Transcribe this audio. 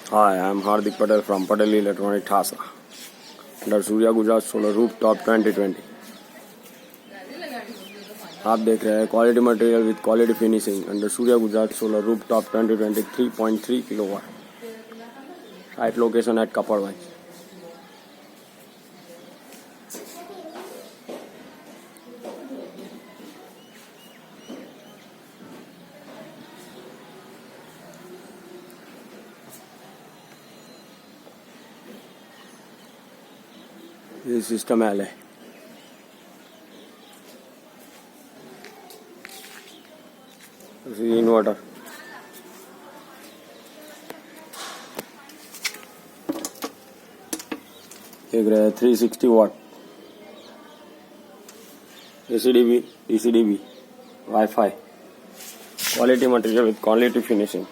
Hi, I am Hardik Patel from PATEL Electronic THASRA under Surya Gujarat Solar Rooftop 2020। आप देख रहे हैं quality material with quality finishing under Surya Gujarat solar rooftop 2020 3.3 kilowatt site location eight kapadwanj। ये system है inverter देख रहे हैं 360 वाट ACDB DCDB wifi quality material with quality finishing.